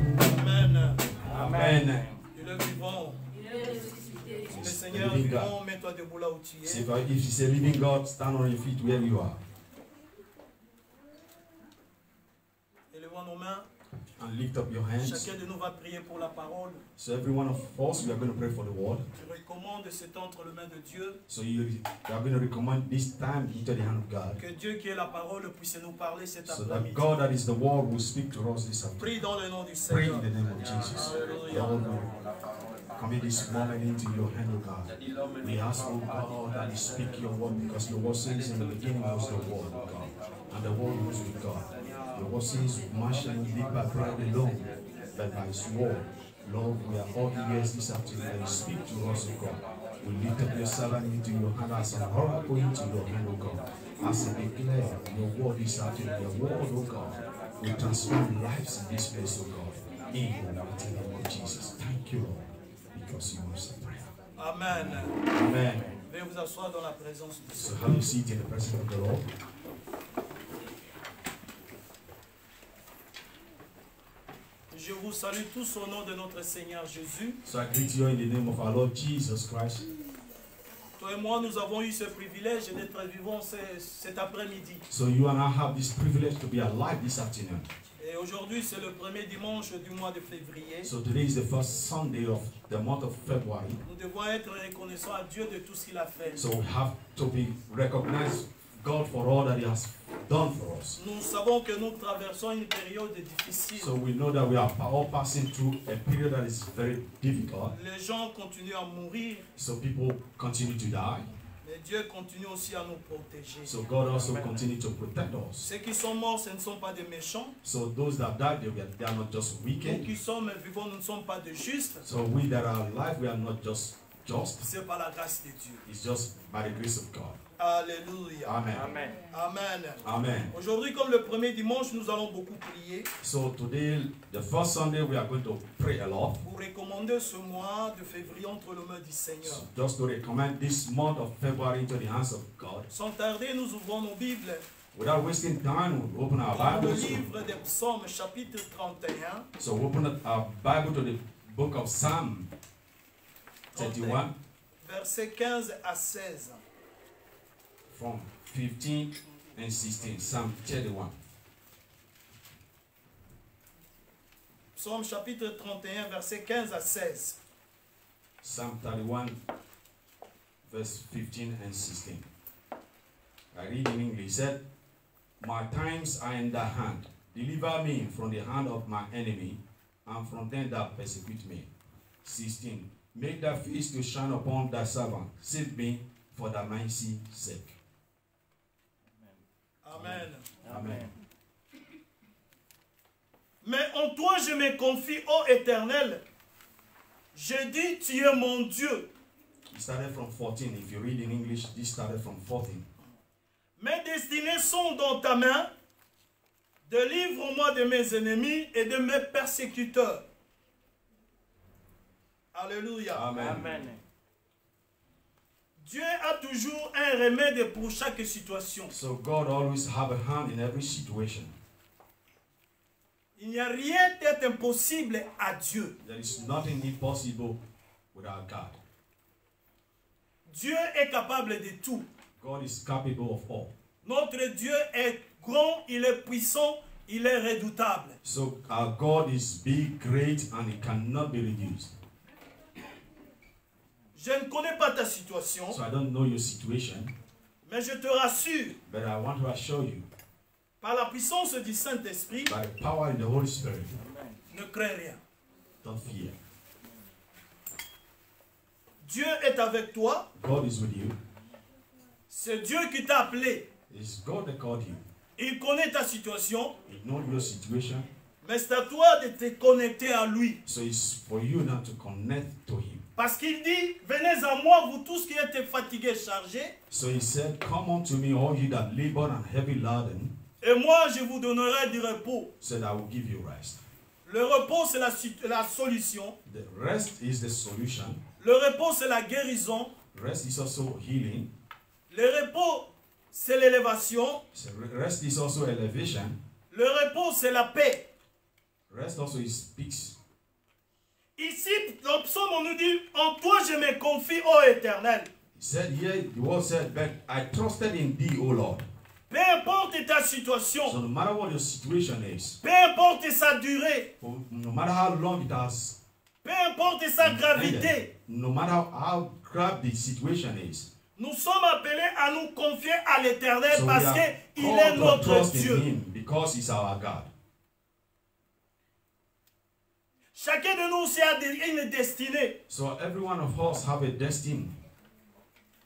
Amen. Amen. Il est vivant. Le Seigneur vivant, mets-toi debout là où tu es. If it's a living God, stand on your feet where you are. Élevons nos mains. And lift up your hands. Chacun de nous va prier pour la parole. So every one of us, we are going to pray for the word. Tu recommandes cet entre les mains de Dieu. So you are going to recommend this time into the hand of God. Que Dieu qui est la parole puisse nous parler cet So that après-midi. God that is the word will speak to us this afternoon. Prie dans le nom du Pray Seigneur. in the name of Jesus. Lord, we commit this moment into your hand, O God. We ask, O God, that you speak your word, because your word says in the beginning was the word, O God. And the word was with God. Your word says, man shall not live by bread alone, but by his word. Lord, we are all ears this afternoon, and you speak to us, O God. We lift up your servant into your hand as an oracle into your hand, O God. As I declare your word this afternoon, your word, O God, will transform lives in this place, O God. In the mighty name of Jesus. Thank you, Lord, because you answer prayer. Amen. Amen. Veuillez vous asseoir dans la présence du So Seigneur. have you seat in the presence of the Lord. Je vous salue tous au nom de notre Seigneur Jésus. So I greet you in the name of our Lord Jesus Christ. Toi et moi, nous avons eu ce privilège d'être vivants cet après-midi. So you and I have this privilege to be alive this afternoon. Et aujourd'hui, c'est le premier dimanche du mois de février. So today is the first Sunday of the month of February. Nous devons être reconnaissants à Dieu de tout ce qu'il a fait. So we have to be recognize God for all that He has done for us. Nous savons que nous traversons une période difficile. So we know that we are all passing through a period that is very difficult. Les gens continuent à mourir, So people continue to die. mais Dieu continue aussi à nous protéger. So God also continue to protect us. Ceux qui sont morts, ce ne sont pas des méchants. So those that died, they are not just Nous wicked. qui sommes vivants, nous ne sommes pas de justes. So we that are alive, we are not just. C'est par la grâce de Dieu. It's just by the grace of God. Alléluia. Amen. Amen. Amen. Amen. Aujourd'hui, comme le premier dimanche, nous allons beaucoup prier So today, the first Sunday, we are going to pray a lot. pour recommander ce mois de février entre les mains du Seigneur. So just to recommend this month of February into the hands of God. Sans tarder, nous ouvrons nos Bibles Without wasting time, we'll open our dans le Bibles. livre des Psaumes, chapitre 31. So we open our Bible to the book of Psalm 31, Versets 15 à 16. from 15 and 16. Psalm 31. Psaume chapitre 31, versets 15 à 16. Psalm 31, verse 15 and 16. I read in English. It said, my times are in thy hand. Deliver me from the hand of my enemy, and from them that persecute me. 16. Make thy face to shine upon thy servant. Save me for thy mercy's sake. Amen. Amen. Mais en toi je me confie, ô Éternel. Je dis, tu es mon Dieu. It started from 14. If you read in English, this started from 14. Mes destinées sont dans ta main. Délivre-moi de mes ennemis et de mes persécuteurs. Alléluia. Amen. Amen. Dieu a toujours un remède pour chaque situation. So God always have a hand in every situation. Il n'y a rien d'être impossible à Dieu. There is nothing impossible without God. Dieu est capable de tout. God is capable of all. Notre Dieu est grand, il est puissant, il est redoutable. So our God is big, great, and He cannot be reduced. Je ne connais pas ta situation, So I don't know your situation, mais je te rassure, but I want to assure you, par la puissance du Saint-Esprit, by the power in the Holy Spirit, ne crains rien. don't fear. Dieu est avec toi, God is with you. c'est Dieu qui t'a appelé. It's God that called you. Il connaît ta situation, He knows your situation. mais c'est à toi de te connecter à lui. So it's for you now to connect to Him. Parce qu'il dit, venez à moi, vous tous qui êtes fatigués et chargés, So He said, come unto me, all you that labor and heavy laden, et moi je vous donnerai du repos. said I will give you rest. Le repos, c'est la solution. The rest is the solution. Le repos, c'est la guérison. Rest is also healing. Le repos, c'est l'élévation. So rest is also elevation. Le repos, c'est la paix. Rest also is peace. Ici, dans le psaume, on nous dit, en toi je me confie, ô Éternel. He said here, the word said, but I trusted in thee, O Lord. Peu importe ta situation, So no matter what your situation is, peu importe sa durée, no matter how long it has, peu importe sa gravité, no matter how grave the situation is, nous sommes appelés à nous confier à l'Éternel so parce we are qu'il est called to notre trust in Dieu. him because he's our God. Chacun de nous a une destinée. So every one of us have a destiny.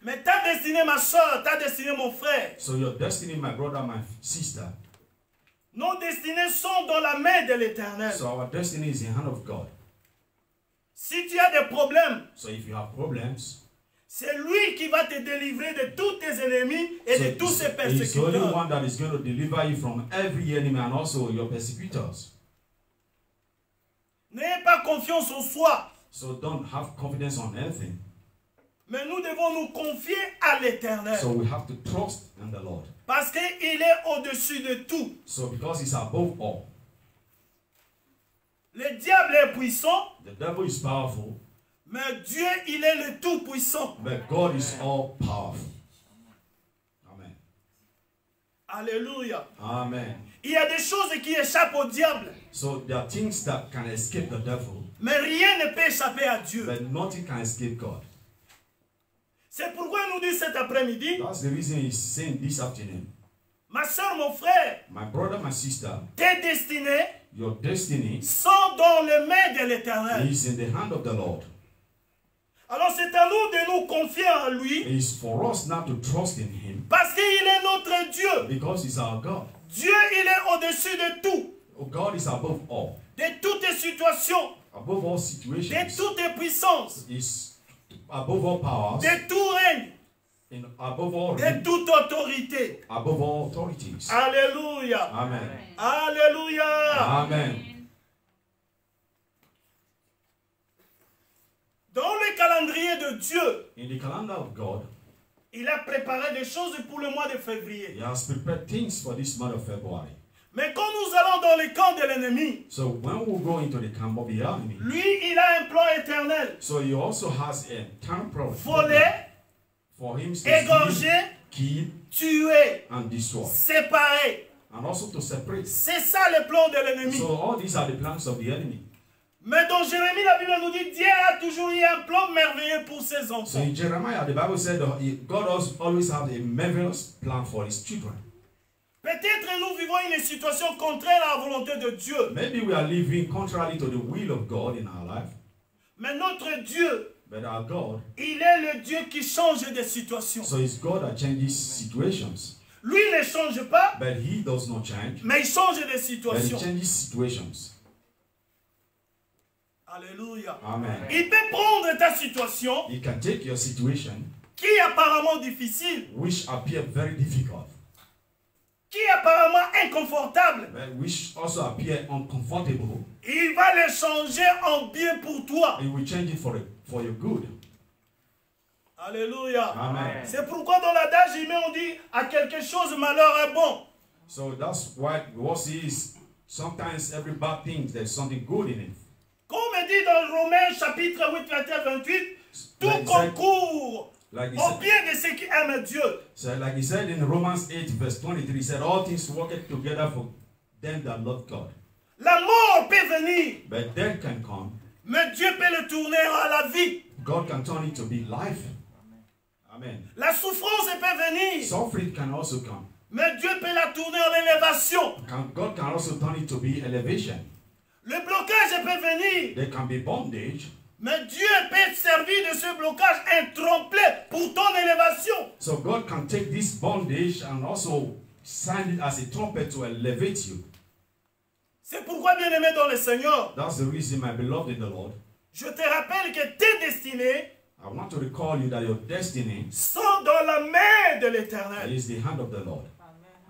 Mais ta destinée, ma soeur, ta destinée, mon frère, So your destiny, my brother, my sister, nos destinées sont dans la main de l'Éternel. so our destiny is in the hand of God. Si tu as des problèmes, So if you have problems, c'est lui qui va te délivrer de tous tes ennemis et de tous ses he's the only persécuteurs. one that is going to deliver you from every enemy and also your persecutors. N'ayez pas confiance en soi, So don't have confidence on anything. mais nous devons nous confier à l'Éternel. So we have to trust in the Lord. Parce qu'il est au-dessus de tout. So because he's above all, Le diable est puissant, the devil is powerful, mais Dieu, il est le tout-puissant. but God is all powerful. Amen. Alléluia. Amen. Il y a des choses qui échappent au diable, So there are things that can escape the devil, mais rien ne peut échapper à Dieu. but nothing can escape God. C'est pourquoi il nous dit cet après-midi, That's the reason he's saying this afternoon, ma soeur, mon frère, my brother, my sister, tes destinées your destiny sont dans les mains de l'Éternel. is in the hand of the Lord. Alors c'est à nous de nous confier en lui, It is for us now to trust in him parce qu'il est notre Dieu. because he's our God. Dieu, il est au-dessus de tout, Oh, God is above all, de toutes les situations, above all de situations, toutes les puissances, is above all powers, de tout règne, above all, de toute autorité. above all authorities. Alléluia. Amen. Alléluia. Amen. Dans le calendrier de Dieu, In the calendar of God, il a préparé des choses pour le mois de février. he has prepared things for this month of February. Mais quand nous allons dans le camp de l'ennemi, So when we go into the camp of the enemy, lui, il a un plan éternel. so he also has a time program Voler, for him to égorger, kill tuer, and destroy, séparer. and also to separate. C'est ça le plan de l'ennemi. So all these are the plans of the enemy. Mais dans Jérémie, la Bible nous dit, Dieu a toujours eu un plan merveilleux pour ses So enfants. in Jeremiah, the Bible said that God always has a marvelous plan for his children. Peut-être nous vivons une situation contraire à la volonté de Dieu. Maybe we are living contrary to the will of God in our life, Mais notre Dieu, but our God, il est le Dieu qui change des situations. so it's God that changes situations. Lui ne change pas, But he does not change, mais il change des but he situations. changes situations. Alléluia. Amen. Il peut prendre ta situation He can take your situation, qui est apparemment difficile, which appear very difficult, qui est apparemment inconfortable. but which also appear uncomfortable. Il va les changer en bien pour toi. He will change it for your good. Alléluia. Amen. C'est pourquoi dans l'adage, on dit à quelque chose, malheur est bon. So that's why what is sometimes every bad thing there's something good in it. Comme dit dans Romains chapitre 8, verset 28, tout Like he said- concourt Like he au said, bien de ceux qui aiment Dieu. so like he said in Romans 8 verse 23, he said all things work together for them that love God. La mort peut venir, But death can come. mais Dieu peut le tourner à la vie. God can turn it to be life. Amen. La souffrance peut venir, Suffering can also come. mais Dieu peut la tourner en élévation. God can also turn it to be elevation. Le blocage peut venir, There can be bondage. mais Dieu peut servir de ce blocage un tremplin pour ton élévation. So God can take this bondage and also send it as a trumpet to elevate you. C'est pourquoi, bien-aimé dans le Seigneur, That's the reason, my beloved in the Lord, je te rappelle que tes destinées I want to recall you that your destiny sont dans la main de l'Éternel. is the hand of the Lord.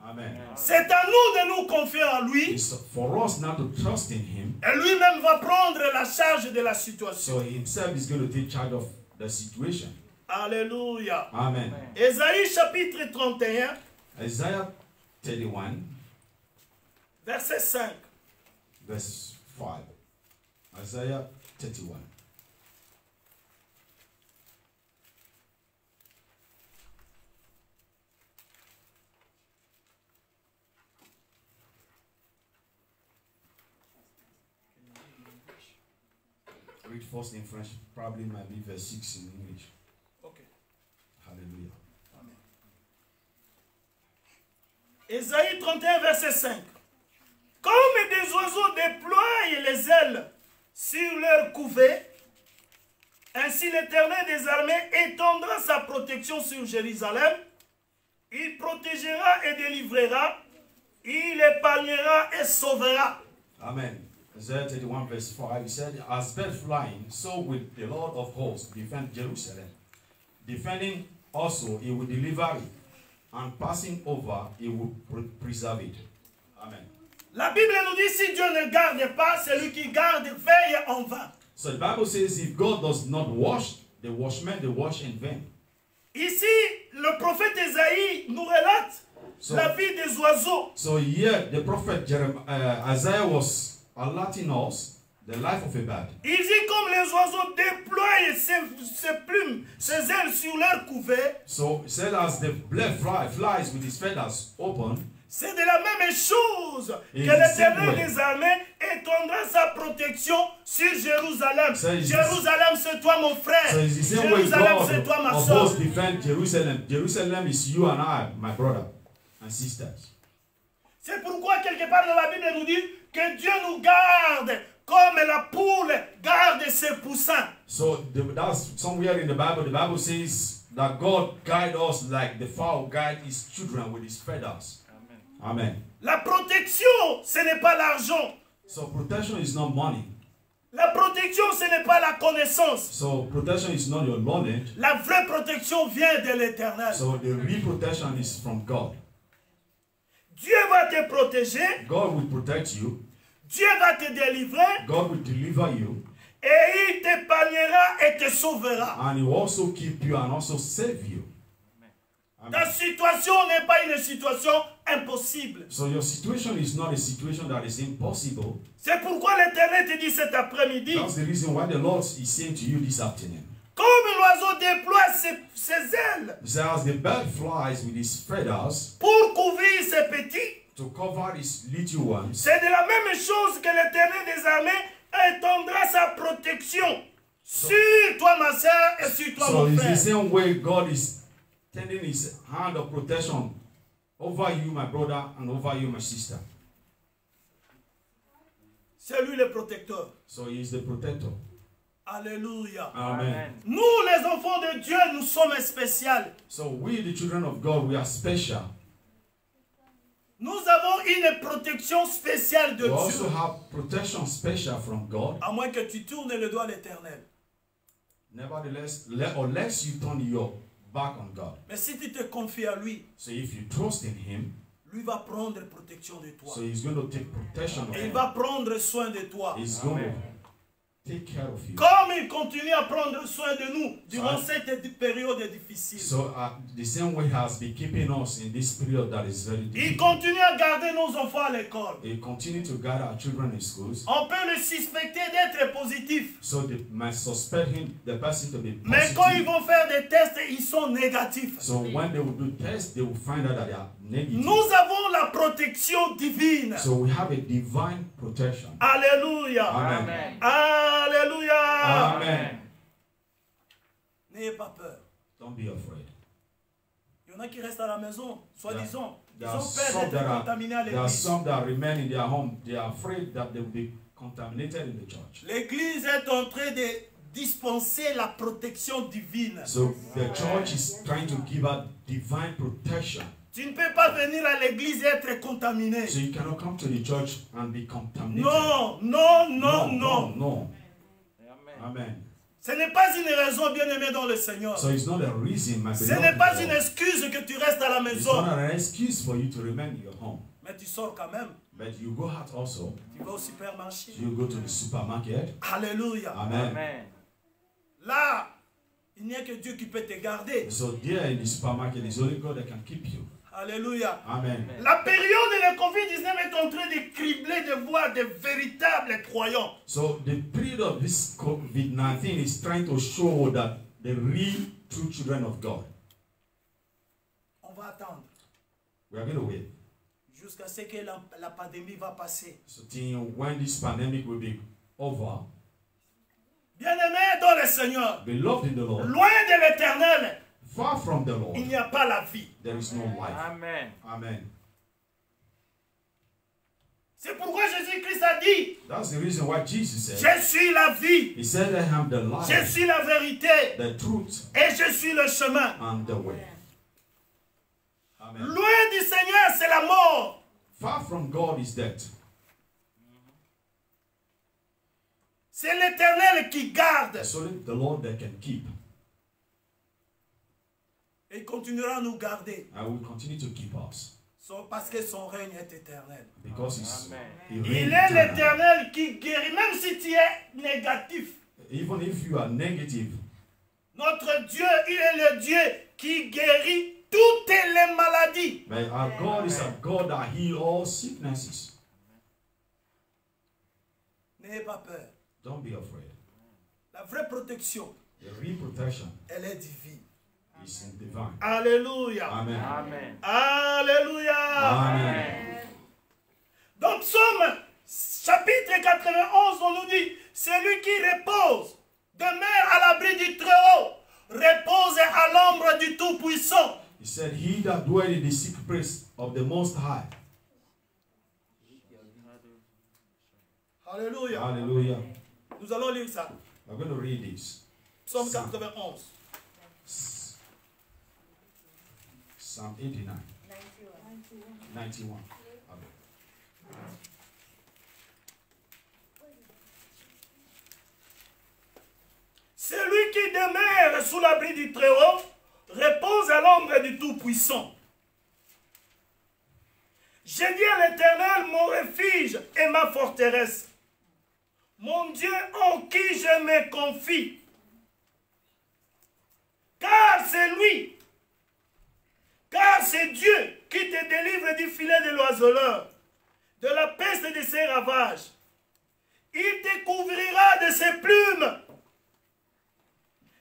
Amen. C'est à nous de nous confier en lui, It's for us now to trust in him. et lui-même va prendre la charge de la situation. So he himself is going to take charge of the situation. Alléluia. Amen. Ésaïe chapitre 31, Isaiah 31, Verset 5. Verse 5. Isaiah 31. Read first in French, probably might be verse 6 in English. Ok. Hallelujah. Amen. Ésaïe 31, verset 5. Comme des oiseaux déploient les ailes sur leur couvée, ainsi l'Éternel des armées étendra sa protection sur Jérusalem. Il protégera et délivrera. Il épargnera et sauvera. Amen. Isaiah 31 verse 5, he said, as birds flying, so will the Lord of hosts defend Jerusalem. Defending also, he will deliver it, and passing over, he will preserve it. Amen. La Bible nous dit, si Dieu ne garde pas, celui qui garde veille en vain. So the Bible says, if God does not watch, the watchmen, they watch in vain. Ici, le prophète Ésaïe nous relate la vie des oiseaux. So here, the prophet Isaiah was alerting us the life of a bird. Il dit comme les oiseaux déploient ses plumes, ses ailes sur leur couvée. So it said as the bird flies with his feathers open. C'est de la même chose que l'Éternel des armées étendra sa protection sur Jérusalem. Jérusalem, c'est toi mon frère. Jérusalem, c'est toi ma soeur. Defend Jerusalem. Jerusalem is you and I, my brother and sisters. C'est pourquoi quelque part dans la Bible nous dit que Dieu nous garde comme la poule garde ses poussins. So that's somewhere in the Bible says that God guides us like the fowl guides his children with his feathers. Amen. La protection, ce n'est pas l'argent. So protection is not money. La protection, ce n'est pas la connaissance. So protection is not your knowledge. La vraie protection vient de l'Éternel. So the real protection is from God. Dieu va te protéger. God will protect you. Dieu va te délivrer. God will deliver you. Et il t'épargnera et te sauvera. And he will also keep you and also save you. Amen. Ta situation n'est pas une situation impossible. So your situation is not a situation that is impossible. C'est pourquoi l'Éternel te dit cet après-midi. That's the reason why the Lord is saying to you this afternoon. Comme l'oiseau déploie ses ailes. So as the bird flies with his feathers pour couvrir ses petits. To cover his little ones. C'est de la même chose que l'Éternel des armées étendra sa protection sur toi ma soeur et sur toi mon frère. So it's the same way God is tending his hand of protection over you, my brother, and over you, my sister. C'est lui le protecteur. So he is the protector. Alléluia. Amen. Nous, les enfants de Dieu, nous sommes spéciaux. So we, the children of God, we are special. Nous avons une protection spéciale de We Dieu. also have protection special from God. À moins que tu tournes le doigt à l'Éternel. Nevertheless, unless you turn your back on God. Mais si tu te confies à lui, so if you trust in him, lui va prendre protection de toi. So he's going to take protection of Et il va prendre soin de toi. He's going to take care of you. Comme il continue à prendre soin de nous durant cette période difficile. So the same way he has been keeping us in this period that is very difficult. Il continue à garder nos enfants à l'école. He continue to guide our children in schools. On peut le suspecter d'être positif. So they might suspect him, the person to be positive. Mais quand ils vont faire des tests, ils sont négatifs. So when they will do tests, they will find out that they are negative. Nous avons la protection divine. So we have a divine protection. Alléluia. Amen. Alléluia. Amen. N'ayez pas peur. Don't be afraid. Il y en a qui restent à la maison, soi-disant. Ils There are ont peur d'être contaminés à there are l'église. some that remain in their home. They are afraid that they will be contaminated in the church. L'église est en train de dispenser la protection divine. So the church is trying to give out divine protection. Tu ne peux pas venir à l'église et être contaminé. So you cannot come to the church and be contaminated. Non, non, non, non. No. Amen. Ce n'est pas une raison, bien-aimé dans le Seigneur. So it's not a reason, my Ce beloved n'est pas Lord. une excuse que tu restes à la It's maison. not an excuse for you to remain in your home. Mais tu sors quand même. But you go out also. Tu vas au supermarché. You go to the supermarket. Alléluia. Amen. Là, il n'y a que Dieu qui peut te garder. So there in the supermarket, it's only God that can keep you. Alléluia. Amen. La période de la Covid-19 est en train de cribler de voir de véritables croyants. So the period of this COVID-19 is trying to show that the real true children of God. On va attendre We are going to wait. jusqu'à ce que la pandémie va passer. So till when this pandemic will be over, Bien-aimés dans le Seigneur, beloved in the Lord, loin de l'éternel, far from the Lord, il n'y a pas la vie. there is no life. Amen. Amen. C'est pourquoi Jésus-Christ a dit, That's the reason why Jesus said, je suis la vie, He said, I am the je life, suis la vérité the truth, et je suis le chemin. and the way. Amen. Loin du Seigneur, c'est la mort. Far from God is death. C'est l'éternel qui garde. It's only the Lord that can keep. Et il continuera à nous garder. And will continue to keep us. Parce que son règne est éternel. Because He Il reigns est eternal. l'éternel qui guérit, même si tu es négatif. Even if you are negative, Notre Dieu, il est le Dieu qui guérit toutes les maladies. but our God is a God that heals all sicknesses. N'ayez pas peur. Don't be afraid. La vraie protection, The real protection elle est divine. is in divine. Alléluia. Amen. Amen. Alléluia. Amen. Donc, Psaume chapitre 91, on nous dit, celui qui repose, demeure à l'abri du Très-Haut, repose à l'ombre du Tout-Puissant. He said, He that dwell in the secret place of the Most High. Alléluia. Hallelujah. Nous allons lire ça. I'm going to read this. Psaume 91. Psalm 89. 91. Amen. Celui qui demeure sous l'abri du Très-Haut repose à l'ombre du Tout-Puissant. J'ai dit à l'Éternel, mon refuge et ma forteresse, mon Dieu en qui je me confie. Car c'est lui, car c'est Dieu qui te délivre du filet de l'oiseleur, de la peste et de ses ravages. Il te couvrira de ses plumes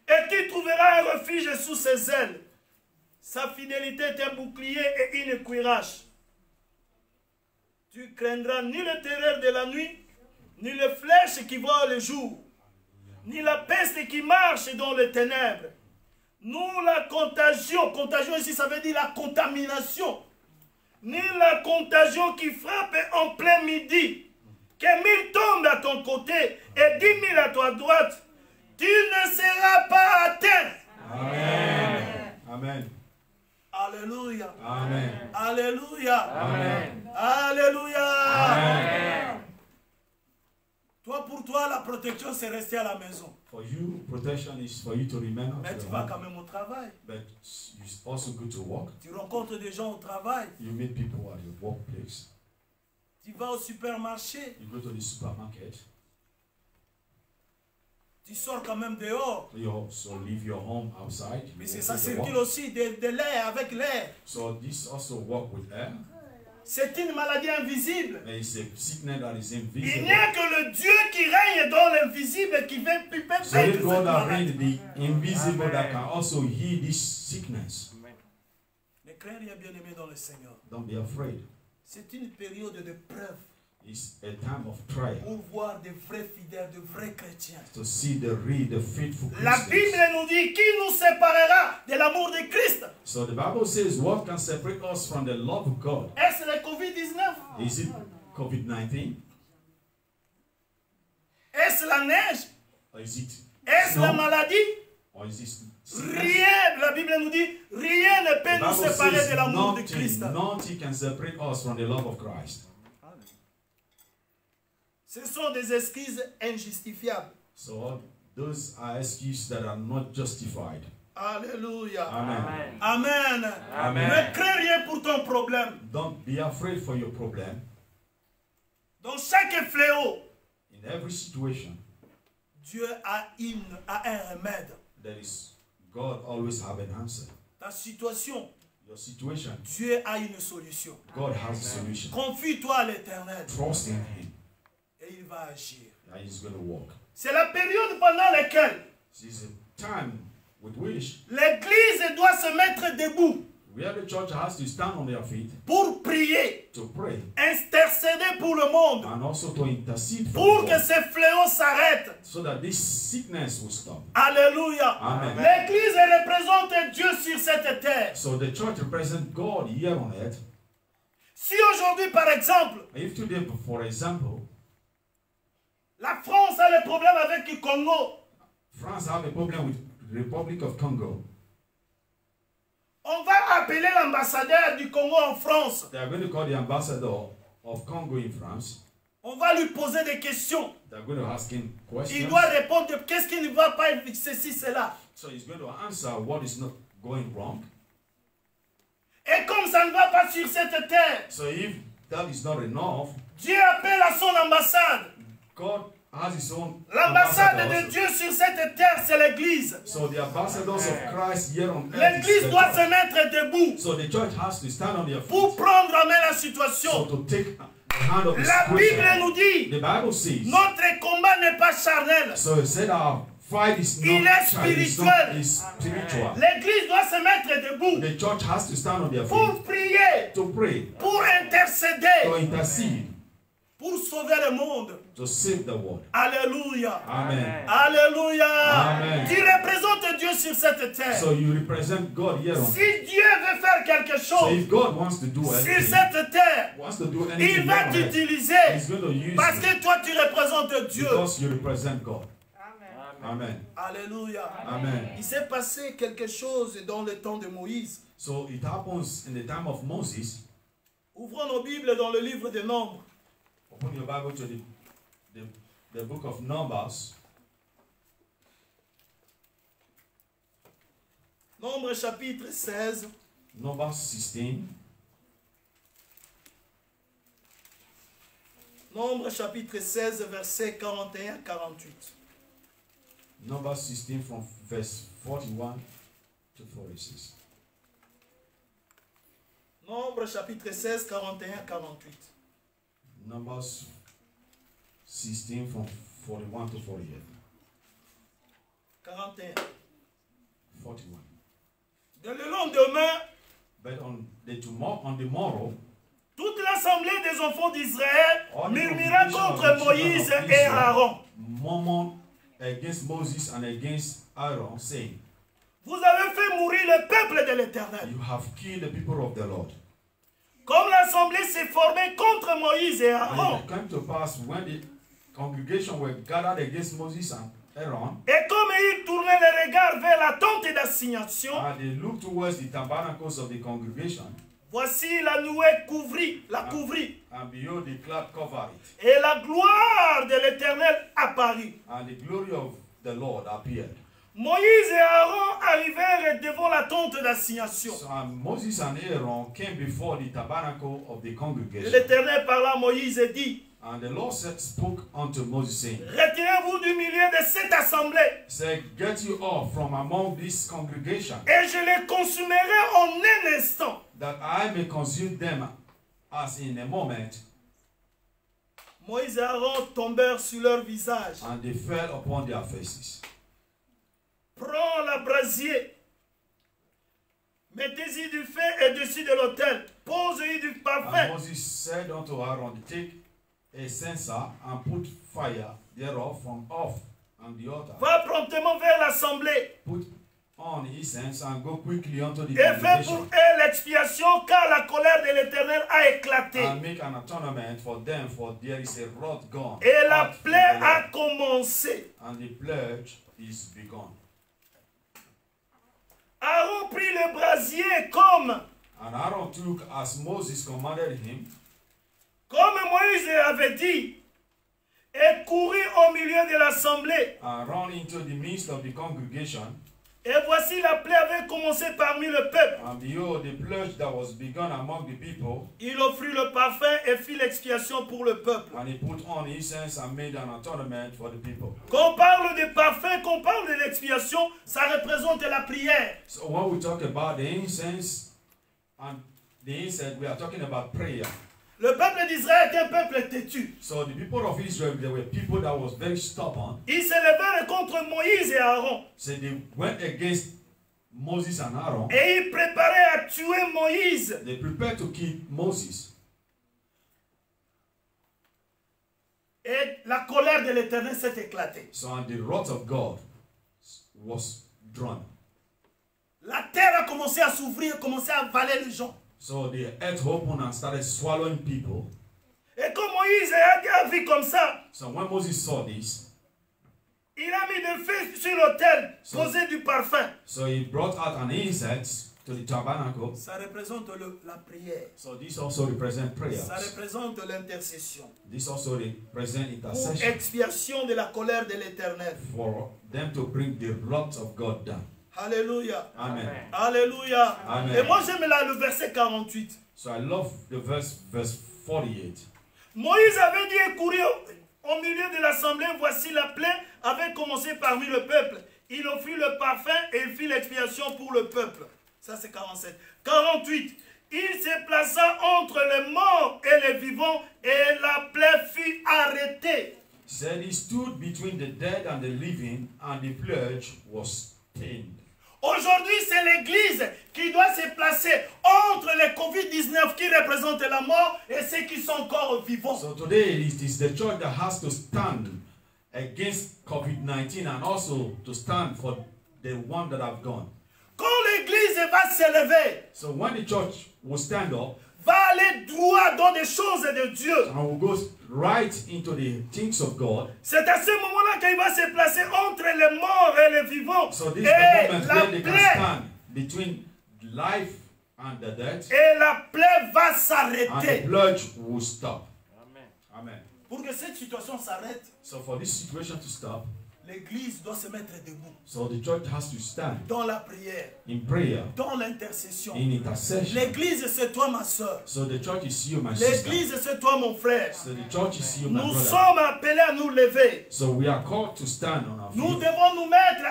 et tu trouveras un refuge sous ses ailes. Sa fidélité est un bouclier et une cuirasse. Tu craindras ni le terreur de la nuit, ni les flèches qui volent le jour, ni la peste qui marche dans les ténèbres. Nous, la contagion ici ça veut dire la contamination, ni la contagion qui frappe en plein midi, que 1000 tombent à ton côté et 10 000 à ta droite, tu ne seras pas atteint. Amen. Amen. Alléluia. Amen. Alléluia. Amen. Alléluia. Amen. Toi, pour toi, la protection, c'est rester à la maison. For you, protection is for you to remain at Mais tu your vas home. quand même au travail. But it's also good to work. Tu rencontres des gens au travail. You meet people at your workplace. Tu vas au supermarché. You go to the supermarket. Tu sors quand même dehors. You also leave your home outside. You Mais walk c'est ça to the circule work. aussi de l'air, avec l'air. So this also work with air. C'est une maladie invisible. There is a sickness that is Il invisible. n'y a que le Dieu qui règne dans l'invisible qui peut vaincre So cette the God that maladie. reigns the invisible that can also heal this sickness. Ne crains rien, bien-aimé dans le Seigneur. Don't be afraid. C'est une période de preuve It's a time of trial pour voir de vrais fidèles, de vrais chrétiens. to see the real, the faithful La Christians. Bible nous dit qui nous séparera de l'amour de Christ. So the Bible says, what can separate us from the love of God? Est-ce le Covid-19? Is it COVID-19? Est-ce la neige? Or is it Est-ce la snow? maladie? Or is it sickness? Rien, la Bible nous dit, rien ne The peut nous Bible séparer de says l'amour de Christ. nothing can separate us from the love of Christ. Ce sont des excuses injustifiables. So those are excuses that are not justified. Alléluia. Amen. Amen. Amen. Ne crains rien pour ton problème. Don't be afraid for your problem. Dans chaque fléau, In every situation, Dieu a un remède. there is God always have an answer. Ta situation, your situation, Dieu a une solution. God has a solution. Confie-toi à l'Éternel Trust in Him, et il va agir. and He's going to work. C'est la période pendant laquelle This is a time with which l'Église doit se mettre debout where the church has to stand on their feet pour prier, to pray intercéder pour le monde, and also to intercede for pour the que world, ces fléaux s'arrêtent. so that this sickness will stop. Alléluia. Amen. L'Église représente Dieu sur cette terre. So the church represents God here on earth. Si aujourd'hui, par exemple, If today, for example, la France a le problème avec le Congo, France have a problem with the Republic of Congo, on va appeler l'ambassadeur du Congo en France. they are going to call the ambassador of Congo in France. On va lui poser des questions. They're going to ask him Il questions. doit répondre qu'est-ce qui ne va pas, ceci, cela. So he's going to answer what is not going wrong. Et comme ça ne va pas sur cette terre, So if that is not enough, Dieu appelle à son ambassade. God has his own L'ambassade de ambassadors. Dieu sur cette terre, c'est l'Église. So the ambassadors of Christ here on earth is L'Église the doit se church. mettre debout So the church has to stand on their pour feet. prendre en main la So situation. to take the hand of the La Bible situation. nous dit, The Bible says, notre combat n'est pas charnel. so it said our fight is Il not est spirituel. is spiritual. L'Église doit se mettre debout The church has to stand on their feet pour prier, to pray, pour to intercéder, intercede, pour sauver le monde. to save the world. Alléluia. Amen. Alléluia. Amen. Tu représentes Dieu sur cette terre. So you represent God here on Si earth. Dieu veut faire quelque So chose if God wants to do sur anything, cette terre, wants to do anything il here va on earth, t'utiliser He's going to use parce you que toi tu représentes Dieu. because you represent God. Amen. Alléluia. Amen. Il s'est passé quelque chose dans le temps de Moïse. So it happens in the time of Moses. Ouvrons nos Bibles dans le livre des Nombres. Open your Bible to the book of Numbers. Nombre chapitre 16. Numbers 16. Nombre chapitre 16, versets 41-48. Numbers 16 from verse 41 to 46. Nombre chapitre 16, 41-48. Numbers 16 from 41 to 48. 41. 41. De le lendemain, But on the morrow, toute l'assemblée des enfants d'Israël all the murmura congregation of contre the children Moïse of et Israel Aaron. murmured against Moses and against Aaron, saying, Vous avez fait mourir le peuple de l'Éternel. You have killed the people of the Lord. Comme l'assemblée s'est formée contre Moïse et And Aaron, it came to pass when the congregation were gathered against Moses and Aaron, et comme ils tournaient les regards vers la tente d'assignation, and they looked towards the tabernacles of the congregation, voici la nuée la couvrit, and behold, the cloud covered it, et la gloire de l'Éternel apparut. and the glory of the Lord appeared. Moïse et Aaron arrivèrent devant la tente d'assignation. So Moses and Aaron came before the tabernacle of the congregation, L'Éternel parla à Moïse et dit, and the Lord spoke unto Moses, saying, retirez-vous du milieu de cette assemblée, Say, get you off from among this congregation, et je les consumerai en un instant. that I may consume them as in a moment. Moïse et Aaron tombèrent sur leur visage. And they fell upon their faces. Prends la brasier, mettez-y du feu et dessus de l'autel, posez-y du And parfum. Moses said unto Aaron, Take a censer and put fire thereof from off on the altar. Va promptement vers l'assemblée Put on incense and go quickly unto the et fais pour congregation, eux l'expiation, car la colère de l'Éternel a éclaté and make an atonement for them, for there is a wrath gone et la out from plaie the a Lord, commencé. and the pledge is begun. Aaron prit le brasier comme Aaron took as Moses commanded him, Moïse avait dit, et courut au milieu de l'assemblée. and ran into the midst of the congregation. Et voici la plaie avait commencé parmi le peuple. And behold, the pledge that was begun among the people, Il offrit le parfum et fit l'expiation pour le peuple. and he put on incense and made an atonement for the people. Quand on parle de parfum, qu'on parle de l'expiation, ça représente la prière. So when we talk about the incense, And the inside, we are talking about prayer. Le peuple d'Israël est un peuple têtu. So the people of Israel, they were people that was very stubborn. Ils se levèrent contre Moïse et Aaron. So they went against Moses and Aaron. Et ils préparaient à tuer Moïse. They prepared to kill Moses. Et la colère de l'Éternel s'est éclatée. So and the wrath of God was drawn. La terre a commencé à s'ouvrir, commencé à avaler les gens. So the earth opened and started swallowing people. Et quand Moïse a vu comme ça, So when Moses saw this, il a mis le feu sur l'autel, posé du parfum. so he brought out an incense to the tabernacle. Ça représente la prière. So this also represents prayers. Ça représente l'intercession. This also represents Pour intercession expiation de la colère de l'Éternel. for them to bring the wrath of God down. Alléluia. Amen. Alléluia. Amen. Et moi j'aime là le verset 48. So I love the verse 48. Moïse avait dit courir au milieu de l'assemblée, voici la plaie avait commencé parmi le peuple. Il offrit le parfum et il fit l'expiation pour le peuple. Ça c'est 47. 48. Il se plaça entre les morts et les vivants et la plaie fut arrêtée. Said he stood between the dead and the living, and the pledge was stained. Aujourd'hui, c'est l'Église qui doit se placer entre les Covid-19 qui représentent la mort et ceux qui sont encore vivants. So today it is the church that has to stand against COVID-19 and also to stand for the one that have gone. Quand l'Église va s'élever, So when the church will stand up va aller droit dans des choses de Dieu, and will go right into the things of God, c'est à ce moment-là qu'il va se placer entre les morts et les vivants. so this is Et the moment la where they can plaie, stand between life and the dead, et la plaie va and the s'arrêter. pledge will stop. Amen. Pour que cette situation s'arrête, So for this situation to stop, l'Église doit se mettre debout so the church has to stand dans la prière, in prayer, dans l'intercession. in intercession. L'Église, c'est toi, ma soeur. So the church is you, my sister. L'Église, c'est toi, mon frère. So the church is you, my Nous brother. sommes appelés à nous lever. So we are called to stand on our Nous feet. devons nous mettre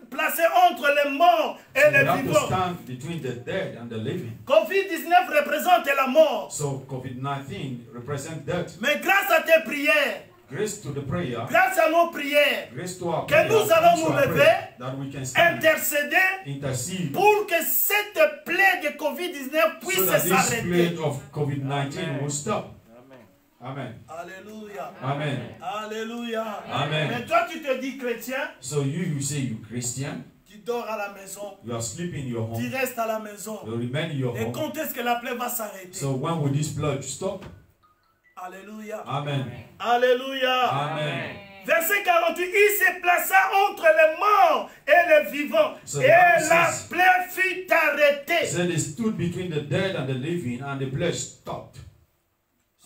placer entre les morts et So we les have to vivants. stand between the dead and the living. Covid-19 représente la mort. So COVID-19 represents death. Mais grâce à tes prières, Grace to the prayer. grâce à nos prières, Grace to our que prayer. nous allons to nous our lever, prayer, that we can stand, intercéder intercede, pour que cette plaie de Covid-19 so puisse that this s'arrêter. plague of COVID-19 will stop. Amen. Alléluia. Amen. Alléluia. Amen. Mais toi, tu te dis chrétien, So you say you Christian, tu dors à la maison, you are sleeping in your tu home, restes à la maison. you remain in your Et home. quand est-ce que la plaie va s'arrêter? So when will this blood stop? Alléluia. Amen. Alléluia. Amen. Verset 48, il se plaça entre les morts et les vivants. So Et the Bible la says- plaie fut arrêtée. So they stood between the dead and the living, and the blood stopped.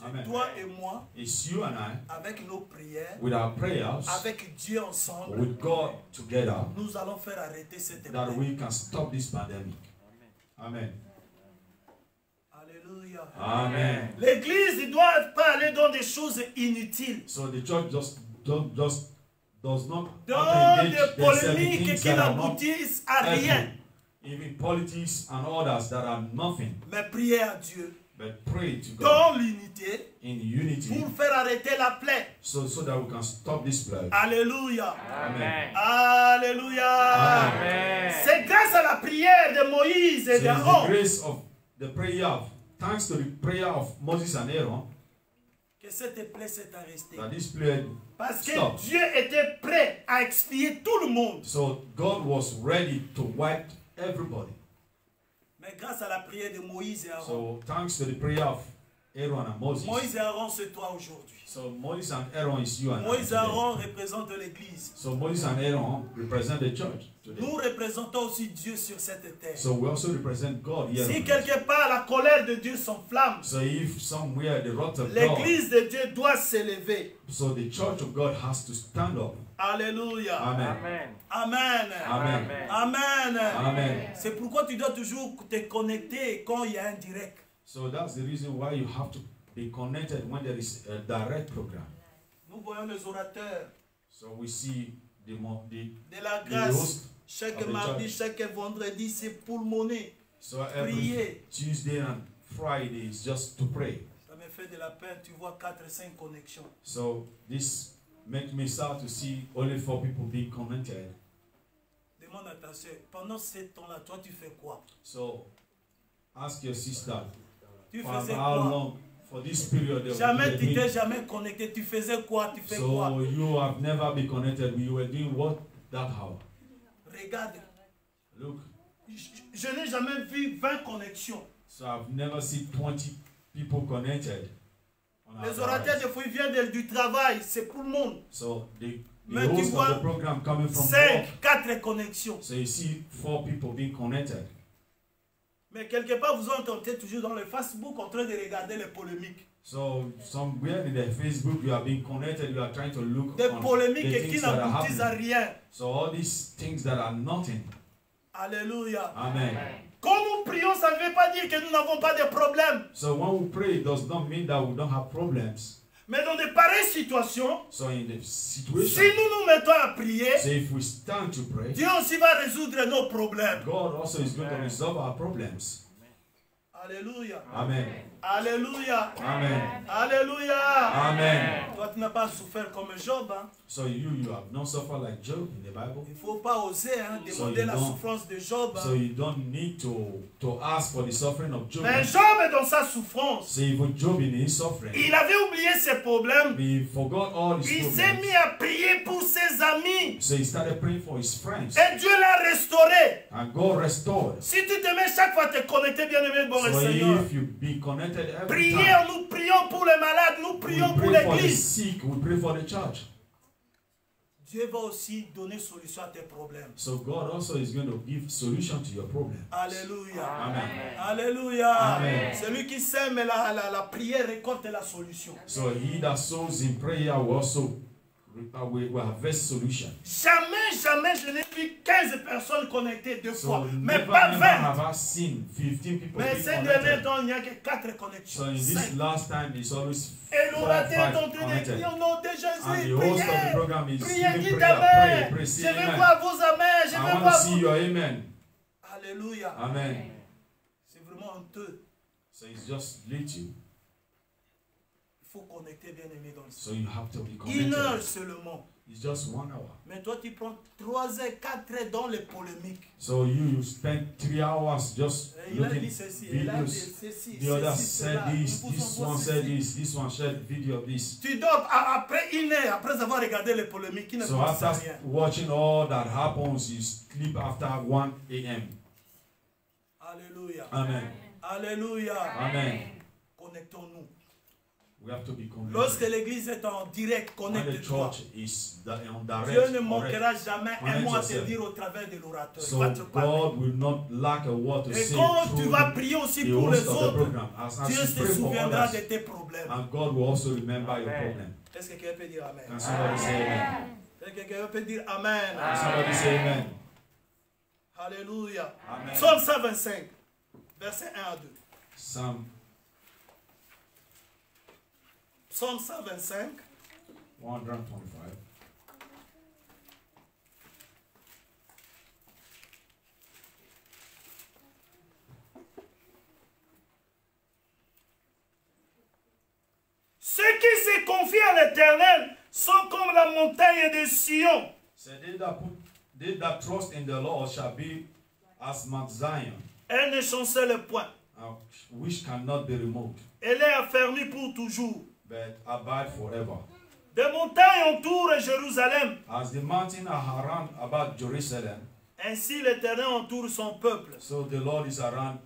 Amen. Toi et moi, It's you and I, avec nos prières, with our prayers, avec Dieu ensemble, with God together, nous allons faire arrêter cette that plaie. we can stop this pandemic. Amen. Alléluia. Amen. L'Église ne doit pas aller dans des choses inutiles, So the church just does not dans engage des themselves in polémiques things qui that are not n'aboutissent à rien. helpful, even politics and others that are nothing. Mais priez à Dieu But pray to God dans l'unité in unity, pour faire arrêter la plaie. so that we can stop this plague. Alléluia. Amen. Alléluia. Amen. C'est grâce à la prière de Moïse et So it's the d'Aaron grace of the prayer, thanks to the prayer of Moses and Aaron, que cette plaie s'est arrêtée. that this plague Parce que stopped. Dieu était prêt à expier tout le monde. So God was ready to wipe everybody. Mais grâce à la prière de Moïse et Aaron. So thanks to the prayer of Aaron and Moses. Moïse et Aaron, c'est toi aujourd'hui. So Moses and Aaron is you and I Moïse et today. Aaron représentent l'Église. So Moses and Aaron represent the church today. Nous représentons aussi Dieu sur cette terre. So we also represent God here. Si on quelque earth. part la colère de Dieu s'enflamme, So if somewhere the wrath of God, l'Église de Dieu doit s'élever. so the church of God has to stand up. Alléluia. Amen. Amen. Amen. Amen. Amen. C'est pourquoi tu dois toujours te connecter quand il y a un direct. So that's the reason why you have to be connected when there is a direct program. Nous voyons les orateurs So we see the de la the grâce. host Chaque of the mardi, church. chaque vendredi, c'est pulmoné. So every Prier. Tuesday and Friday is just to pray. Ça me fait de la peine, tu vois 4 et 5 connexions. So this makes me sad to see only 4 people being connected. Demande à ta soeur, pendant ce temps-là, toi tu fais quoi? So ask your sister, Tu for faisais how quoi? long, for this period, Jamais tu t'es jamais connecté, tu faisais quoi? Tu fais quoi? so you have never been connected. You were doing what that hour? Regarde, Look, je n'ai jamais vu 20 connexions. so I've never seen 20 people connected. On Les our orateurs, lives. des fois, ils viennent du travail, c'est pour le monde. So the Mais tu host of vois, the program coming from 5, work. 4 connexions. So you see 4 people being connected. Mais quelque part, vous entendez toujours dans le Facebook en train de regarder les polémiques. So somewhere in the Facebook you are being connected, you are trying to look Des on polémiques the qui things that are n'aboutissent à happening. rien. So all these things that are nothing. Alléluia. Amen. Quand nous prions, ça ne veut pas dire que nous n'avons pas de problèmes. So when we pray, it does not mean that we don't have problems. Mais dans de pareilles situations, So in the si situation, nous nous mettons à prier, so if we stand to pray, Dieu aussi va résoudre nos problèmes. God also is going to resolve our problems. Alléluia. Amen. Alléluia. Amen. Alléluia. Amen. Toi, tu n'as pas souffert comme Job. Hein? So you have not suffered like Job in the Bible. Il ne faut pas oser demander la souffrance de Job. So you don't need to ask for the suffering of Job. Mais Job est dans sa souffrance. So even Job in his suffering, Il avait oublié ses problèmes. he forgot all his Il s'est problems. mis à prier pour ses amis. So he started praying for his friends. Et Dieu l'a restauré. And God restored. Si tu te mets chaque fois à te connecter, bien-aimé, bon So Seigneur. if you be connected every Prions, time, nous prions pour les malades, nous we prions pour pray for the l'église. sick, we pray for the church. Dieu va aussi donner solution à tes problèmes. So God also is going to give solution to your problem. Alléluia. Amen. Alléluia. Amen. Celui qui sème la prière récolte la solution. So he that sows in prayer will also will harvest solution. Jamais je n'ai vu 15 personnes connectées deux fois. So Mais never, pas never 20. have I seen 15 people Mais be ces derniers connected. temps, il n'y a que 4 connexions. So in this 5. last time, it's always Et 4 or l'orateur 5 est en train de connected. crier au nom de And Jésus. the host of the Priez. program is Priez, giving dites prayer, Amen. pray, Je say vais amen. voir vos Amen. Je I vais want to voir see vos... your amen. Alléluia. Amen. C'est vraiment honteux. So it's just little. Il faut connecter bien aimé dans le So Seigneur. you have to be 1 heure connected. seulement. It's just 1 hour. Mais toi, tu prends 3 heures, 4 heures dans les polémiques. So you spend 3 hours just Et il a looking dit ceci, il a dit videos. ceci, The other ceci, said cela. this, Nous this pouvons one voir said ceci. this one shared video of this. Tu dors après 1 heure, après avoir regardé les polémiques, qui ne So pensent à after rien. watching all that happens, you sleep after 1 a.m. Alléluia. Amen. Alléluia. Amen. Connectons-nous. We have to be Lorsque connected. l'église est en direct, When the connecte-toi. church is on Dieu direct, ne correct. manquera jamais un Connect mot à te yourself. dire au travers de l'orateur. Il So va te parler. God will not lack a word to Et say quand tu through vas the prier aussi the pour host les of the autres, program. As Dieu you se pray for souviendra de others, tes problèmes. and God will also remember your problem. Est-ce que quelqu'un peut dire Amen? Can somebody say amen? Est-ce que quelqu'un peut dire Amen? Can somebody say amen? Alléluia. Amen. Psaume 125, versets 1 à 2. Psalm Psaume 125, 125. ceux qui se confient à l'Éternel sont comme la montagne de Sion. So they that trust in the Lord shall be as Mount Zion, Elle ne chancelle point. which cannot be removed, Elle est affermie pour toujours. but abide forever. Des montagnes entourent Jérusalem. As the mountains are around about Jerusalem, Ainsi l'Éternel entoure son peuple. so the Lord is around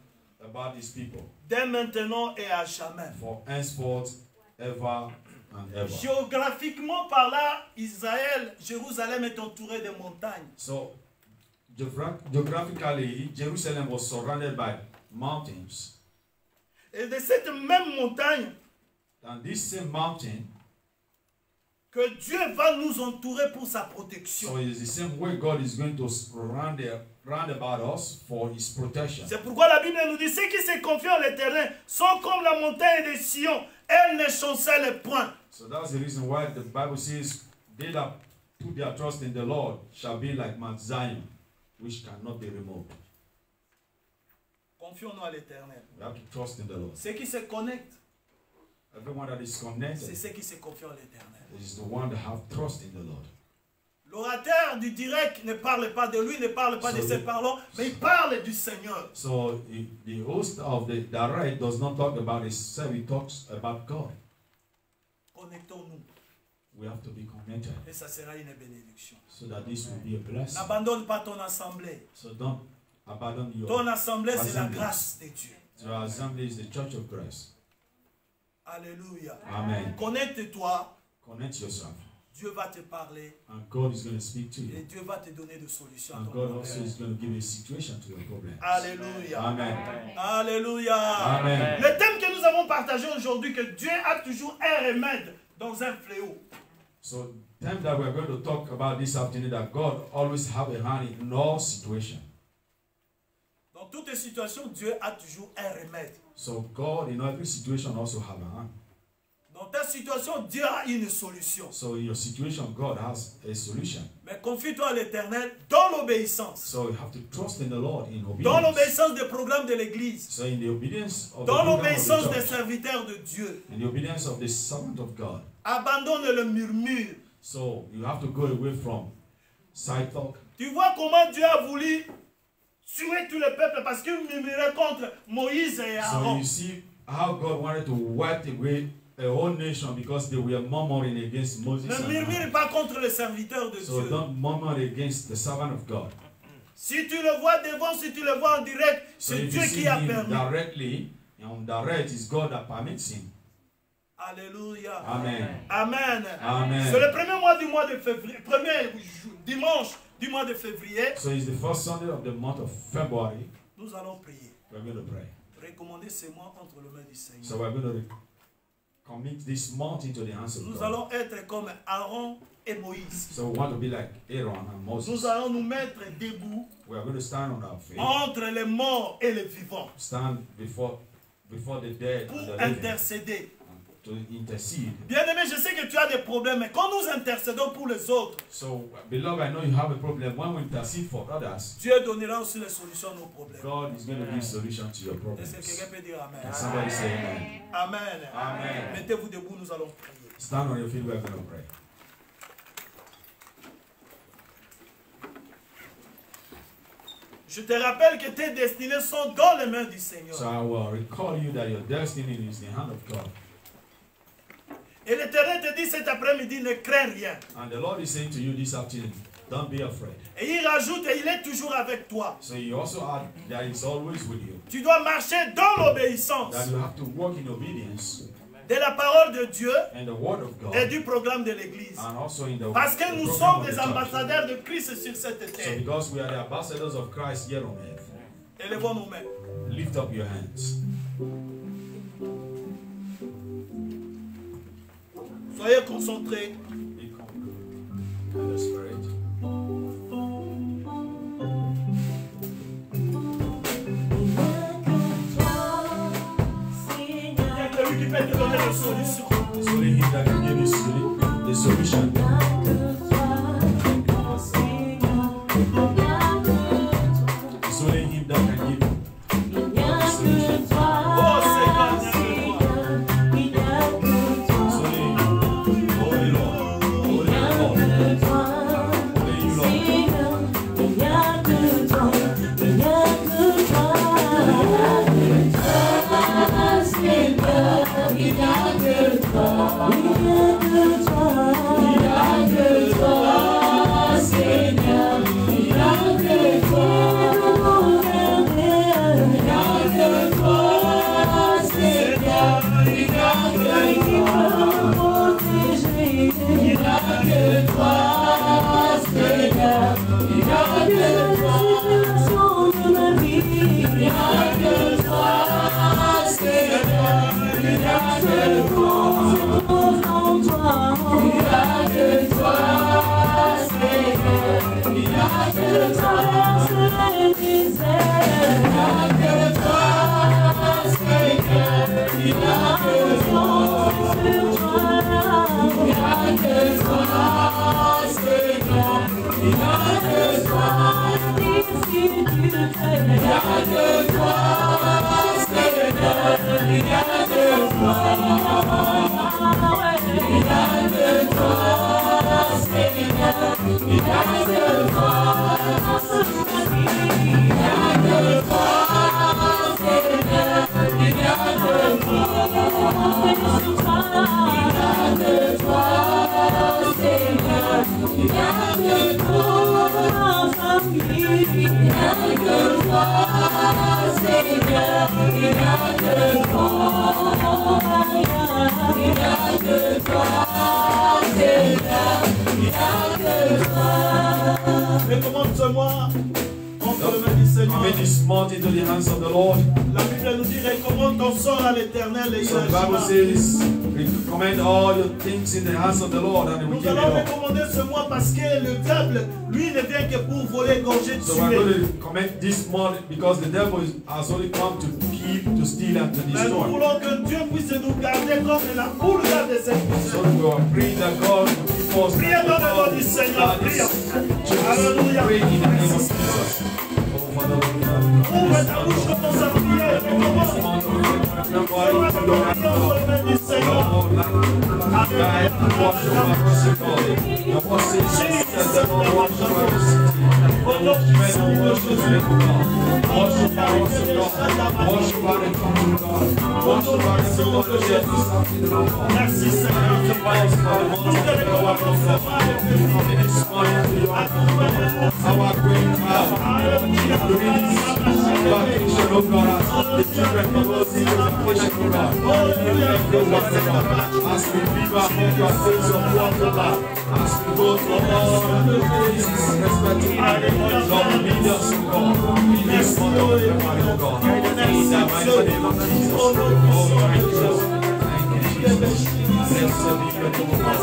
about his people, Dès maintenant et à jamais. for henceforth, ever and ever. Géographiquement parlant, Israël, Jérusalem est entouré de montagnes. So, geographically, Jerusalem was surrounded by mountains. Et de cette même montagne And this same mountain, que Dieu va nous entourer pour sa protection. so it's the same way God is going to round about us for his protection. C'est pourquoi la Bible nous dit, ceux qui se confient en l'Éternel sont comme la montagne de Sion. Elle ne chancelle point. So that's the reason why the Bible says, they that put their trust in the Lord shall be like Mount Zion, which cannot be removed. Confions-nous à l'Éternel. We have to trust in the Lord. Ceux qui se connectent, Everyone that is c'est connected ceux qui se confient en l'Éternel. is the one that have trust in the Lord. L'orateur du direct ne parle pas de lui, ne parle pas de ses paroles, mais il parle du Seigneur. So the host of the direct does not talk about himself, he talks about God. Connectons-nous. We have to be connected Et ça sera une bénédiction. so that this will be a blessing. N'abandonne pas ton assemblée. So don't abandon your Ton assemblée, c'est la assembly. grâce de Dieu. Your assembly is the church of Christ. Alléluia. Amen. Connecte-toi. Connect yourself. Dieu va te parler. And God is going to speak to Et you. Dieu va te donner des solutions à And ton God also problème. is going to give you a situation to your problem. Alléluia. Amen. Alléluia. Amen. Le thème que nous avons partagé aujourd'hui, que Dieu a toujours un remède dans un fléau. So, the time that we're going to talk about this afternoon, that God always have a hand in all situations. Dans toutes les situations, Dieu a toujours un remède. So God in every situation also have a hand. Dans ta situation, Dieu a une solution. So in your situation, God has a solution. Mais confie-toi à l'Éternel dans l'obéissance. So you have to trust in the Lord in Dans obedience. l'obéissance des programmes de l'Église. So in the obedience of Dans the program of l'obéissance the des church, serviteurs de Dieu. in the obedience of the servant of God. Abandonne le murmure. So you have to go away from side talk. Tu vois comment Dieu a voulu tuer tout le peuple parce qu'il murmurait contre Moïse et So Aaron. you see how God wanted to wipe away a whole nation because they were murmuring against Moses. Ne And murmure Aaron. pas contre les serviteurs de So Dieu. don't murmur against the servant of God. Si tu le vois devant, si tu le vois en direct, So c'est if Dieu you see qui a him permis. directly, on direct, it's God that permits him. Alléluia. Amen. Amen. Amen. C'est le premier mois du mois de février, premier dimanche du mois de février. So it's the first Sunday of the month of February. Nous allons prier. We're going to pray. Recommander ces mois entre les mains du Seigneur. So we're going to commit this month into the hands of Nous God. allons être comme Aaron et Moïse. So we want to be like Aaron and Nous Moses. allons nous mettre debout We are going to stand on our feet, entre les morts et les vivants stand before the dead pour and the living, intercéder. to intercede. Bien-aimé, je sais que tu as des problèmes, mais quand nous intercédons pour les autres, So, beloved, I know you have a problem. When we intercede for others, Dieu donnera aussi les solutions à nos problèmes. God is going to give solution to your Est-ce que problems. quelqu'un peut dire Amen? Can somebody say amen? Amen. Amen. Mettez-vous debout, nous allons prier. Stand on your feet, we're going to pray. Je te rappelle que tes destinées sont dans les mains du Seigneur. So I will recall you that your destiny is in the hand of God. Et l'Éternel te dit cet après-midi, ne crains rien. And the Lord is saying to you this afternoon, don't be afraid. Et il rajoute, et il est toujours avec toi. So you also add that He's always with you. Tu dois marcher dans l'obéissance That you have to walk in obedience de la parole de Dieu and the word of God. et du programme de l'Église. And also in the Parce que the nous program sommes of the des church. ambassadeurs de Christ sur cette So terre. because we are the ambassadors of Christ here on earth, Élevons nos mains. lift up your hands. Soyez concentrés. Be confident in the Spirit. Il y a celui qui peut te donner la solution. It's only Him that can give you the solution. It's only Him that can give you the solution. Oh Seigneur, viens avec moi. It's only Him. Holy Lord. Holy Lord. Only you, Lord. Thank you. Recommande ce mois entre les mains du Seigneur. Commit this month into the hands of the Lord. La Bible nous dit recommande ton sort à l'Éternel et il So the Bible agira. says, recommend all your things in the hands of the Lord, and He will Nous give it allons all. recommander ce mois parce que le diable, lui, ne vient que pour voler, gorger, So we're tuer. going to commend this month because the devil has only come to kill, to steal, and to Mais nous destroy. voulons que Dieu puisse nous garder comme la poule garde ses So poussins. we are praying that God will keep us. Priez dans le nom du Seigneur. Priez. Alléluia. Pray in the name of Jesus. Oh, Father, we love you. Ouvre ta bouche, commence à prier. Recommence. This month, we recommend Commence everybody à to your prier hands, dans Lord. le nom du Seigneur. Lord, like guide and wash over us, Lord. Your word says that the Lord wash over us. Wash men and wash the men of God. Wash over us, God. Wash over the people of God. Wash over the people of the church this afternoon, Lord. Merci Seigneur. Sanctify us for the month of the Lord, God. We commit this morning to your hands. Our great power. Release vacation, oh God. The children of us in vacation, oh God. As we live our home, our days of work, oh God. As we go to all the places respecting Lord, lead us, oh God. In this month of February, oh God. In the mighty name of Jesus. Oh, thank you. Thank you, Jesus. Blessed be your name, oh God.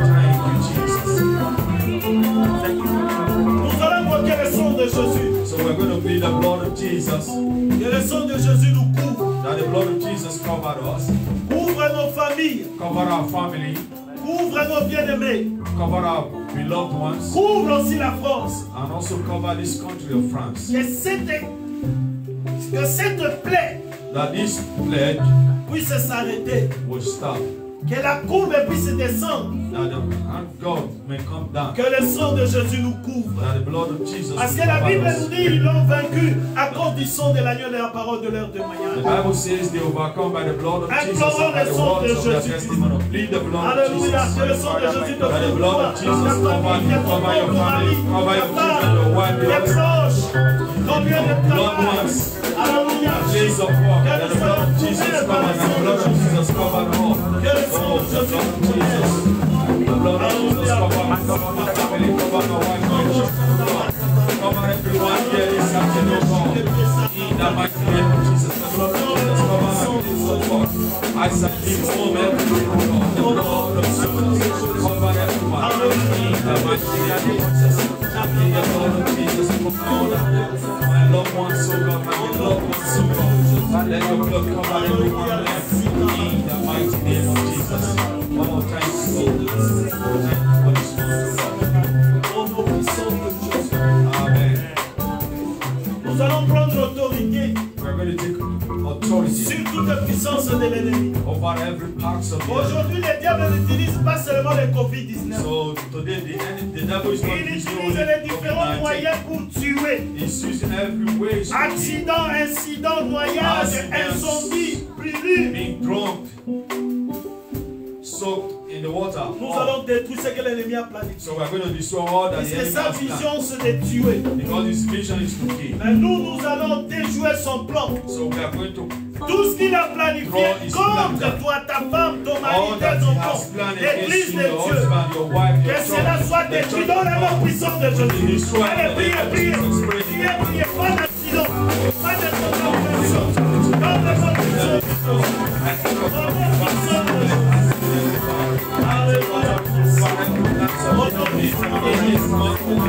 Thank you, Jesus. Nous allons invoquer le sang de Jésus. So we're going to plead the blood of Jesus. Que le sang de Jésus nous couvre. That the blood of Jesus cover us. Couvre nos familles. Cover our family. Couvre nos bien-aimés. Cover our beloved ones. Couvre aussi la France. And also cover this country of France. Que cette plaie That this plague puisse s'arrêter. will stop. Que la courbe puisse descendre. That the hand of God may come down. Que le sang de Jésus nous couvre. That the blood of Jesus Parce will que la cover Bible us. nous dit ils l'ont vaincu à cause du sang de l'agneau de la parole de leur The témoignage. Bible says they overcome by the blood of Jesus Implorons and by le the sang words de of their Jésus. testimony. Plead the blood of Alléluia. Jesus. Que le sang de Jésus te That the blood of Jesus cover you, cover your family, cover your children, your wife, your tes husband, proches, ton lieu de loved travail. ones, Alléluia. place of work. That the blood of Jesus cover, and the blood of Jesus cover all. Que le sang Oh, de the Jésus blood of Jesus. The blood of Jesus cover my family, cover my wife, my children, cover everyone here this afternoon, God. In the mighty name of Jesus, the blood of Jesus cover my place of work. As I leave home every day, God, the blood of Jesus cover everyone. In the mighty name of Jesus, in the blood of Jesus cover my loved ones, so God, my beloved ones, so God. Let your blood cover everyone there. In the mighty name of Jesus. Oh, thanks, Lord. Thank you for this month, Au nom puissant de Jésus. God. Amen. Nous allons prendre autorité We're going to take authority sur toute puissance de l'ennemi. over every part of the earth. Aujourd'hui, le diable n'utilise pas seulement le Covid-19. So today the devil is not Il using utilise only les différents COVID-19. moyens pour tuer. He's using every way to Accident, incident, noyade, Accidents. incendie, brûlure. being drunk, soaked in the water. Nous allons détruire ce que l'ennemi a planifié. So we're going to destroy all that Parce the que enemy sa has planned. vision, c'est de tuer. Because his mission is to kill. Mais nous allons déjouer son plan. So we are going to Tout ce qu'il a planifié Draw his contre plan. toi, ta femme, ton mari, all that tes he enfants, has planned l'église against you, de your Dieu. husband, your wife, your Que cela children, soit the détruit church dans of la main God. puissante de Jésus. Destroy Allez, the priez, name of priez. Jesus. Pray. Priez, priez. Pas d'accident. Pas de contamination. Dans le nom de Jésus. Au nom puissant de Jésus. Alléluia. Au nom puissant de Jésus.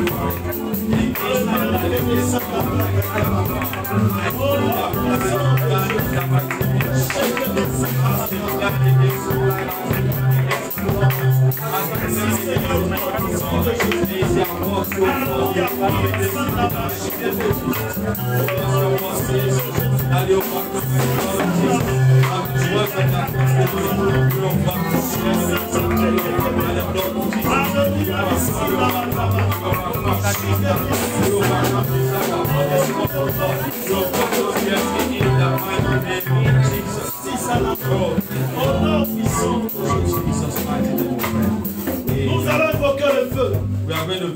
Nous allons invoquer le feu. going to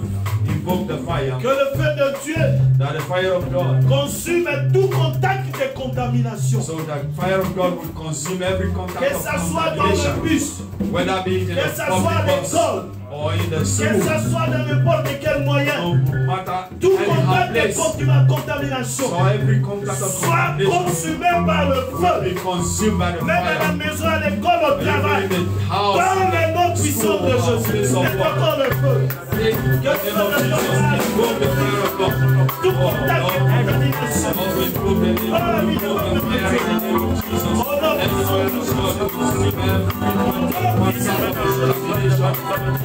invoke the fire. Que le feu de Dieu That the fire of God. consume tout contact de contamination. So the fire of God will consume every contact Que of ça soit dans le contamination. bus, Whether be in que the ça soit à public bus l'école, or in the que school. ça soit dans n'importe quel moyen. No matter Tout any contact de place. contamination So every contact of soit contamination consumé par le will feu. be consumed by the Même à la fire. maison, à l'école, au travail. Even in the house, Dans le nom in the puissant school, de or Jésus. place of C'est work. encore le feu. Take the name of Jesus, invoke the fire of God. Tout contact de contamination. Lord, we invoke the name of the fire in the name of Jesus. And Lord, God, consume every contact of contamination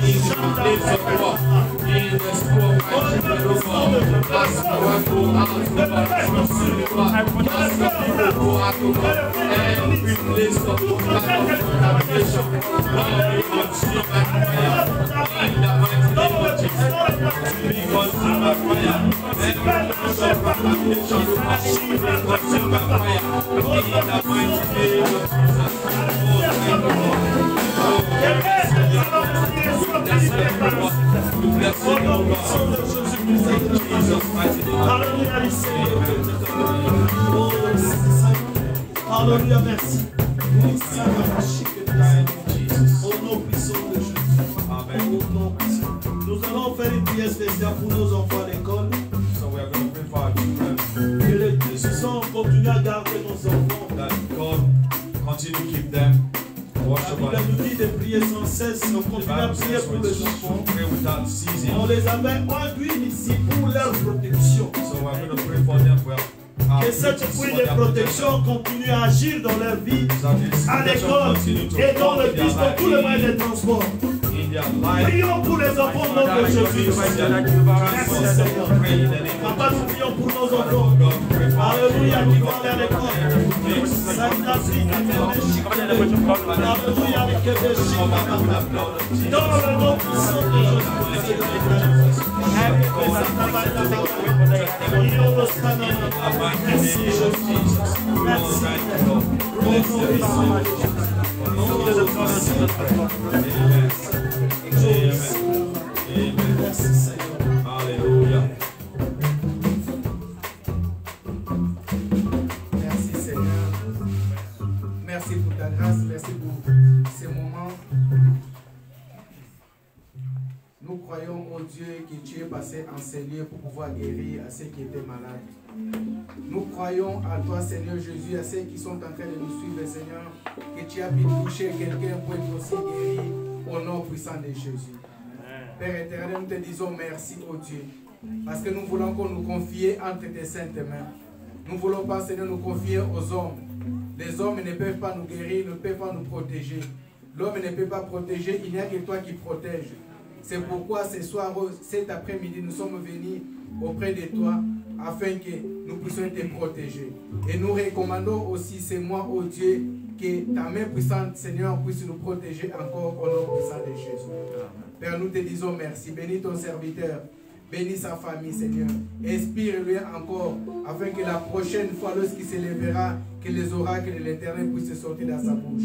in the place of work, in the school of my children, oh God. As we want to ask, oh God, consume it, God. As the people go out, oh God, every place of contact of contamination, Lord, we consume by fire in the mighty name of Jesus. Be consumed by fire. Every place of contamination, oh God, be consumed by fire in the mighty name of Jesus. Oh, thank you, Lord. Oh, bless you, Lord. Bless you, Lord. We bless you, Lord. In Jesus' mighty name. Alléluia, merci. Au nom puissant de Jésus. Amen. Au nom puissant. Nous allons faire une prière spéciale pour nos enfants à l'école. So we are going to pray for our children. Que le Puissant continue à garder nos enfants. That God continue to keep them. Watch La over Bible them. nous dit de prier sans cesse. On The continue à Bible prier says pour we les should enfants. pray without On ceasing. les avait induits ici pour leur protection. So we are going to pray for them. Que cette pluie de protection continue à agir dans leur vie, à l'école et dans le bus, dans tous les moyens de transport. Prions pour les enfants au nom de Jésus. Merci Seigneur. Papa, nous prions pour nos enfants. Alléluia, qui vont aller à l'école. Alléluia, les Québécois. Dans le nom puissant de Jésus. Merci Jésus. Merci. Merci Seigneur. Alléluia. Merci Seigneur. Merci pour ta grâce. Merci pour ces moments. Nous croyons au Dieu que tu es passé en ces lieux pour pouvoir guérir à ceux qui étaient malades. Nous croyons à toi, Seigneur Jésus, à ceux qui sont en train de nous suivre, Seigneur, que tu as pu toucher quelqu'un pour être aussi guéri au nom puissant de Jésus. Père éternel, nous te disons merci, oh Dieu, parce que nous voulons qu'on nous confie entre tes saintes mains. Nous ne voulons pas, Seigneur, nous confier aux hommes. Les hommes ne peuvent pas nous guérir, ne peuvent pas nous protéger. L'homme ne peut pas protéger, il n'y a que toi qui protège. C'est pourquoi ce soir, cet après-midi, nous sommes venus auprès de toi afin que nous puissions te protéger. Et nous recommandons aussi ces mois, oh Dieu, que ta main puissante, Seigneur, puisse nous protéger encore au nom puissant de Jésus. Père, nous te disons merci. Bénis ton serviteur. Bénis sa famille, Seigneur. Inspire-lui encore, afin que la prochaine fois, lorsqu'il se lèvera, que les oracles de l'Éternel puissent sortir dans sa bouche.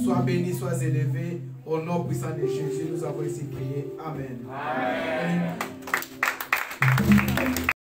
Sois béni, sois élevé. Au nom puissant de Jésus, nous avons ainsi prié. Amen. Amen.